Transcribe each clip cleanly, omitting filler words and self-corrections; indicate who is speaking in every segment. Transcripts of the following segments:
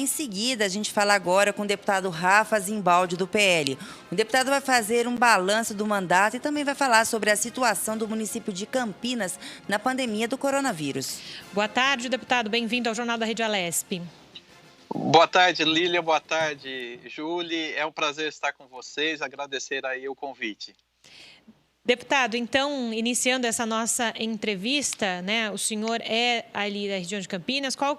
Speaker 1: Em seguida, a gente fala agora com o deputado Rafa Zimbaldi, do PL. O deputado vai fazer um balanço do mandato e também vai falar sobre a situação do município de Campinas na pandemia do coronavírus.
Speaker 2: Boa tarde, deputado. Bem-vindo ao Jornal da Rede Alesp.
Speaker 3: Boa tarde, Lília. Boa tarde, Júlia. É um prazer estar com vocês. Agradecer aí o convite.
Speaker 2: Deputado, então, iniciando essa nossa entrevista, né? O senhor é ali da região de Campinas. Como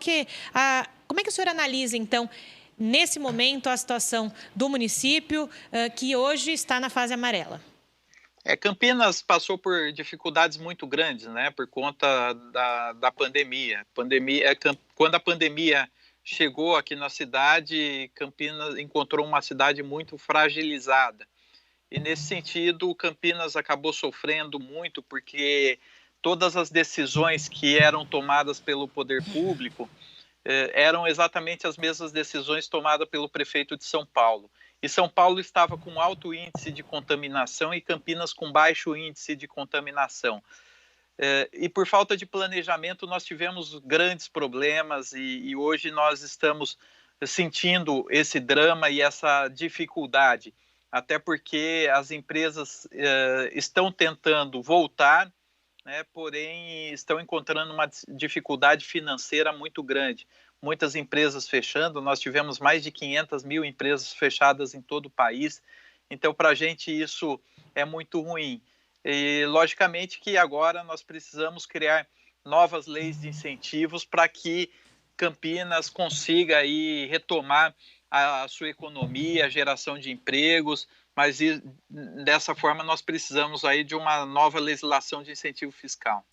Speaker 2: é que o senhor analisa, então, nesse momento, a situação do município que hoje está na fase amarela?
Speaker 3: Campinas passou por dificuldades muito grandes, né? Por conta da pandemia. Quando a pandemia chegou aqui na cidade, Campinas encontrou uma cidade muito fragilizada. E, nesse sentido, Campinas acabou sofrendo muito porque todas as decisões que eram tomadas pelo poder público eram exatamente as mesmas decisões tomadas pelo prefeito de São Paulo. E São Paulo estava com alto índice de contaminação e Campinas com baixo índice de contaminação. E por falta de planejamento nós tivemos grandes problemas e hoje nós estamos sentindo esse drama e essa dificuldade. Até porque as empresas estão tentando voltar, né, porém estão encontrando uma dificuldade financeira muito grande. Muitas empresas fechando, nós tivemos mais de 500 mil empresas fechadas em todo o país, então para a gente isso é muito ruim. E logicamente que agora nós precisamos criar novas leis de incentivos para que Campinas consiga aí retomar a sua economia, a geração de empregos, mas dessa forma nós precisamos aí de uma nova legislação de incentivo fiscal.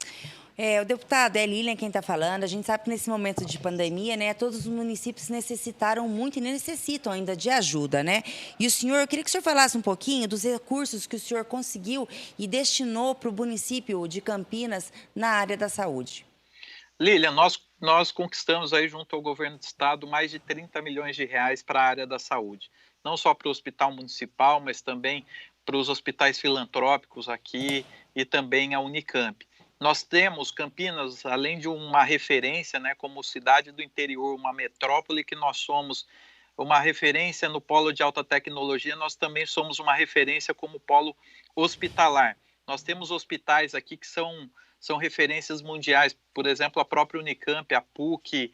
Speaker 1: O deputado, é Lilian quem está falando. A gente sabe que nesse momento de pandemia, né, todos os municípios necessitaram muito e necessitam ainda de ajuda, né? E o senhor, eu queria que o senhor falasse um pouquinho dos recursos que o senhor conseguiu e destinou para o município de Campinas na área da saúde.
Speaker 3: Lilian, nós conquistamos aí junto ao governo do estado mais de 30 milhões de reais para a área da saúde. Não só para o hospital municipal, mas também para os hospitais filantrópicos aqui e também a Unicamp. Nós temos Campinas, além de uma referência, né, como cidade do interior, uma metrópole que nós somos uma referência no polo de alta tecnologia, nós também somos uma referência como polo hospitalar. Nós temos hospitais aqui que são referências mundiais, por exemplo, a própria Unicamp, a PUC,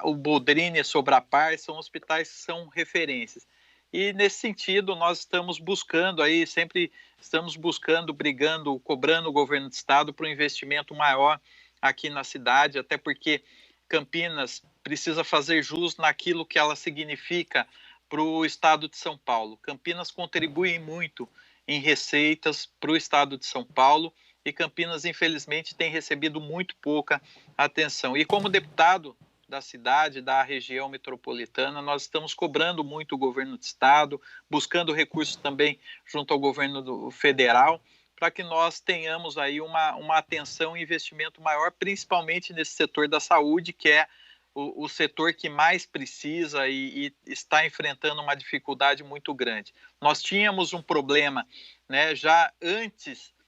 Speaker 3: o Boldrini, Sobrapar, são hospitais que são referências. E nesse sentido nós estamos buscando aí, sempre estamos buscando, brigando, cobrando o governo do estado para um investimento maior aqui na cidade, até porque Campinas precisa fazer jus naquilo que ela significa para o estado de São Paulo. Campinas contribui muito em receitas para o estado de São Paulo e Campinas, infelizmente, tem recebido muito pouca atenção. E como deputado da cidade, da região metropolitana, nós estamos cobrando muito o governo do estado, buscando recursos também junto ao governo federal, para que nós tenhamos aí uma atenção e investimento maior, principalmente nesse setor da saúde, que é o setor que mais precisa e está enfrentando uma dificuldade muito grande. Nós tínhamos um problema, né, já antes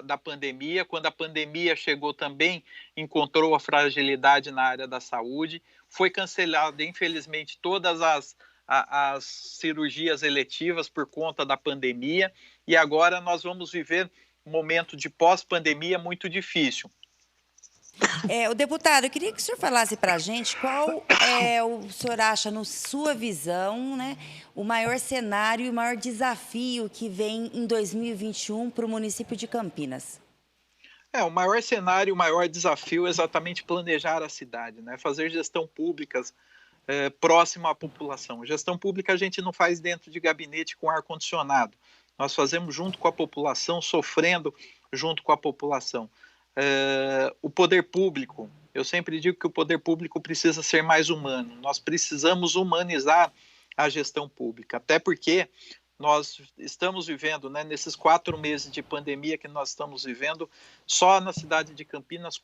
Speaker 3: da pandemia, quando a pandemia chegou também encontrou a fragilidade na área da saúde, foi cancelada, infelizmente, todas as cirurgias eletivas por conta da pandemia e agora nós vamos viver um momento de pós-pandemia muito difícil.
Speaker 1: O deputado, eu queria que o senhor falasse para a gente qual o senhor acha, na sua visão, né, o maior cenário e o maior desafio que vem em 2021 para o município de Campinas.
Speaker 3: O maior cenário, o maior desafio é exatamente planejar a cidade, né, fazer gestão pública próxima à população. Gestão pública a gente não faz dentro de gabinete com ar-condicionado. Nós fazemos junto com a população, sofrendo junto com a população. O poder público, eu sempre digo que o poder público precisa ser mais humano, nós precisamos humanizar a gestão pública, até porque nós estamos vivendo, né, nesses 4 meses de pandemia que nós estamos vivendo, só na cidade de Campinas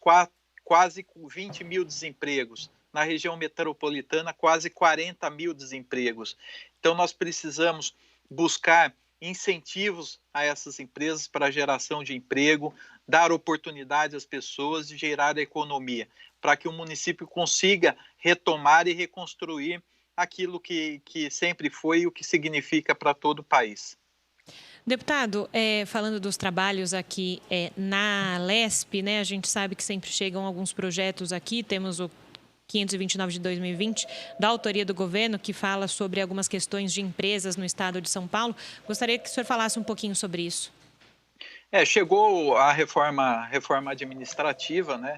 Speaker 3: quase 20 mil desempregos, na região metropolitana quase 40 mil desempregos, então nós precisamos buscar incentivos a essas empresas para a geração de emprego, dar oportunidade às pessoas de gerar a economia, para que o município consiga retomar e reconstruir aquilo que sempre foi e o que significa para todo o país.
Speaker 2: Deputado, falando dos trabalhos aqui na Alesp, né, a gente sabe que sempre chegam alguns projetos aqui, temos o 529 de 2020, da autoria do governo, que fala sobre algumas questões de empresas no estado de São Paulo. Gostaria que o senhor falasse um pouquinho sobre isso.
Speaker 3: Chegou a reforma administrativa, né?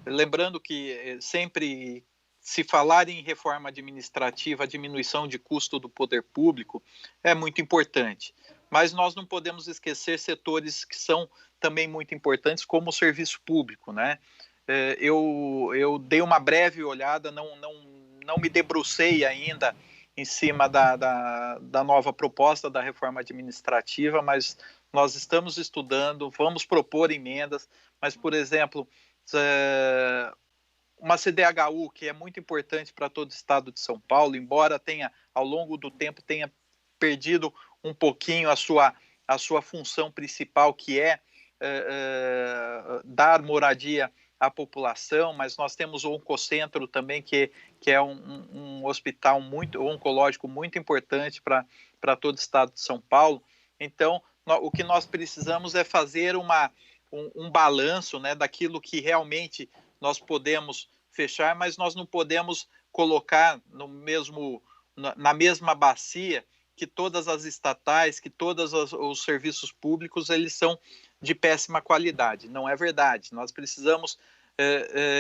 Speaker 3: Lembrando que sempre se falar em reforma administrativa, a diminuição de custo do poder público é muito importante. Mas nós não podemos esquecer setores que são também muito importantes, como o serviço público, né? Eu dei uma breve olhada, não me debrucei ainda em cima da nova proposta da reforma administrativa, mas nós estamos estudando, vamos propor emendas, mas, por exemplo, uma CDHU, que é muito importante para todo o estado de São Paulo, embora tenha, ao longo do tempo, tenha perdido um pouquinho a sua função principal, que é dar moradia à população, mas nós temos o Oncocentro também, que é um hospital oncológico muito importante para todo o estado de São Paulo. Então, o que nós precisamos é fazer um balanço, né, daquilo que realmente nós podemos fechar, mas nós não podemos colocar na mesma bacia que todas as estatais, que todos os serviços públicos, eles são de péssima qualidade. Não é verdade. Nós precisamos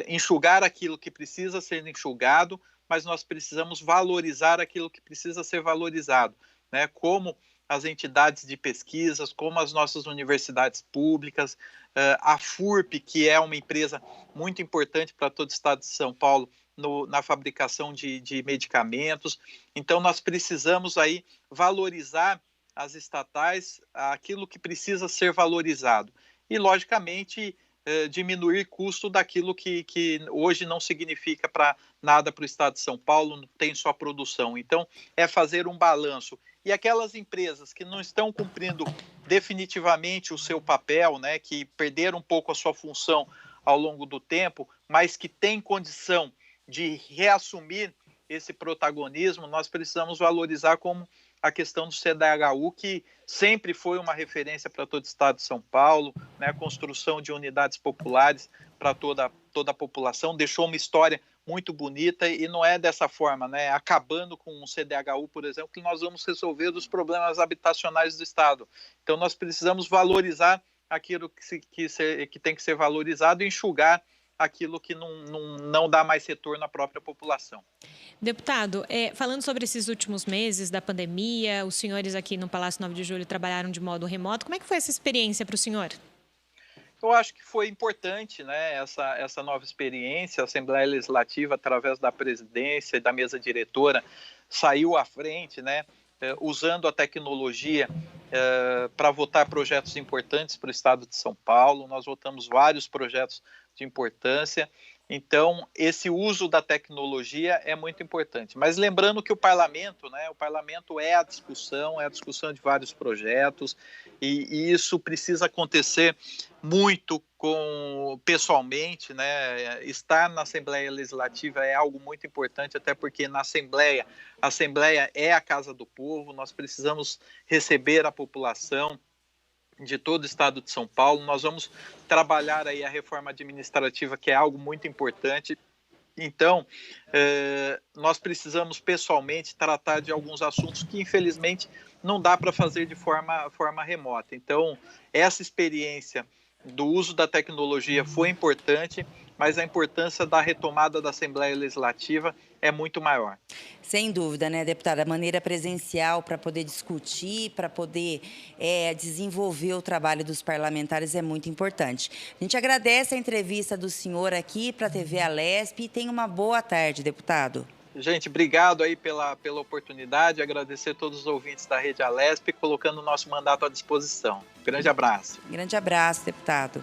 Speaker 3: enxugar aquilo que precisa ser enxugado, mas nós precisamos valorizar aquilo que precisa ser valorizado, né? Como as entidades de pesquisas, como as nossas universidades públicas, a FURP, que é uma empresa muito importante para todo o estado de São Paulo na fabricação de medicamentos. Então, nós precisamos aí valorizar as estatais, aquilo que precisa ser valorizado. E, logicamente, diminuir custo daquilo que hoje não significa para nada para o estado de São Paulo, não tem só produção. Então, é fazer um balanço. E aquelas empresas que não estão cumprindo definitivamente o seu papel, né, que perderam um pouco a sua função ao longo do tempo, mas que têm condição de reassumir esse protagonismo, nós precisamos valorizar, como a questão do CDHU, que sempre foi uma referência para todo o estado de São Paulo, né, a construção de unidades populares para toda a população, deixou uma história muito bonita, e não é dessa forma, né, acabando com o CDHU, por exemplo, que nós vamos resolver os problemas habitacionais do estado. Então, nós precisamos valorizar aquilo que tem que ser valorizado e enxugar aquilo que não dá mais retorno à própria população.
Speaker 2: Deputado, falando sobre esses últimos meses da pandemia, os senhores aqui no Palácio 9 de Julho trabalharam de modo remoto. Como é que foi essa experiência para o senhor?
Speaker 3: Eu acho que foi importante, né, essa nova experiência. A Assembleia Legislativa, através da presidência e da mesa diretora, saiu à frente, né, usando a tecnologia para votar projetos importantes para o estado de São Paulo. Nós votamos vários projetos de importância. Então, esse uso da tecnologia é muito importante. Mas lembrando que o parlamento é a discussão de vários projetos, e isso precisa acontecer muito pessoalmente, né? Estar na Assembleia Legislativa é algo muito importante, até porque a Assembleia é a casa do povo, nós precisamos receber a população de todo o estado de São Paulo. Nós vamos trabalhar aí a reforma administrativa, que é algo muito importante. Então, nós precisamos pessoalmente tratar de alguns assuntos que, infelizmente, não dá para fazer de forma remota. Então, essa experiência do uso da tecnologia foi importante, mas a importância da retomada da Assembleia Legislativa é muito maior.
Speaker 1: Sem dúvida, né, deputada? A maneira presencial para poder discutir, para poder desenvolver o trabalho dos parlamentares é muito importante. A gente agradece a entrevista do senhor aqui para a TV Alesp e tenha uma boa tarde, deputado.
Speaker 3: Gente, obrigado aí pela oportunidade, agradecer a todos os ouvintes da Rede Alesp, colocando o nosso mandato à disposição. Grande abraço.
Speaker 1: Grande abraço, deputado.